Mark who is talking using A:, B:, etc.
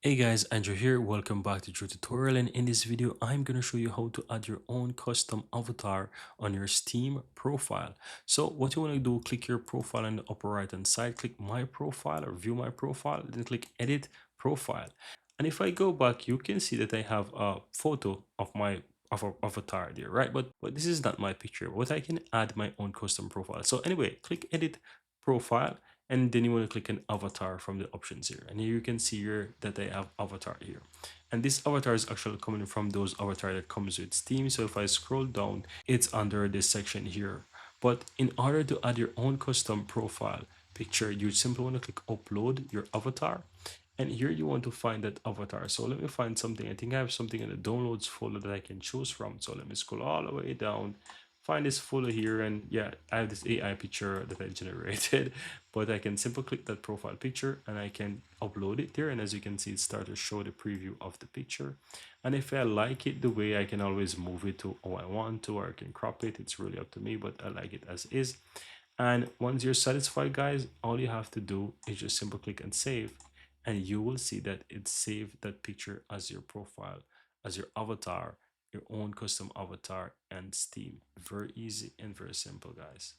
A: Hey guys, Andrew here. Welcome back to True Tutorial, and in this video I'm going to show you how to add your own custom avatar on your Steam profile. So what you want to do, click your profile on the upper right hand side, click my profile or view my profile, then click edit profile. And if I go back, you can see that I have a photo of my avatar there, right? But this is not my picture, but I can add my own custom profile. So anyway, click edit profile, and then you want to click an avatar from the options here, and here you can see here that I have avatar here, and this avatar is actually coming from those avatar that comes with Steam. So if I scroll down, it's under this section here. But in order to add your own custom profile picture, you simply want to click upload your avatar, and here you want to find that avatar. So let me find something. I think I have something in the downloads folder that I can choose from. So let me scroll all the way down, find this folder here, and yeah, I have this AI picture that I generated. But I can simply click that profile picture and I can upload it there, and as you can see, it starts to show the preview of the picture. And if I like it the way, I can always move it to how I want to, or I can crop it. It's really up to me, but I like it as is. And once you're satisfied, guys, all you have to do is just simply click and save, and you will see that it saved that picture as your profile, as your avatar, your own custom avatar and Steam. Very easy and very simple, guys.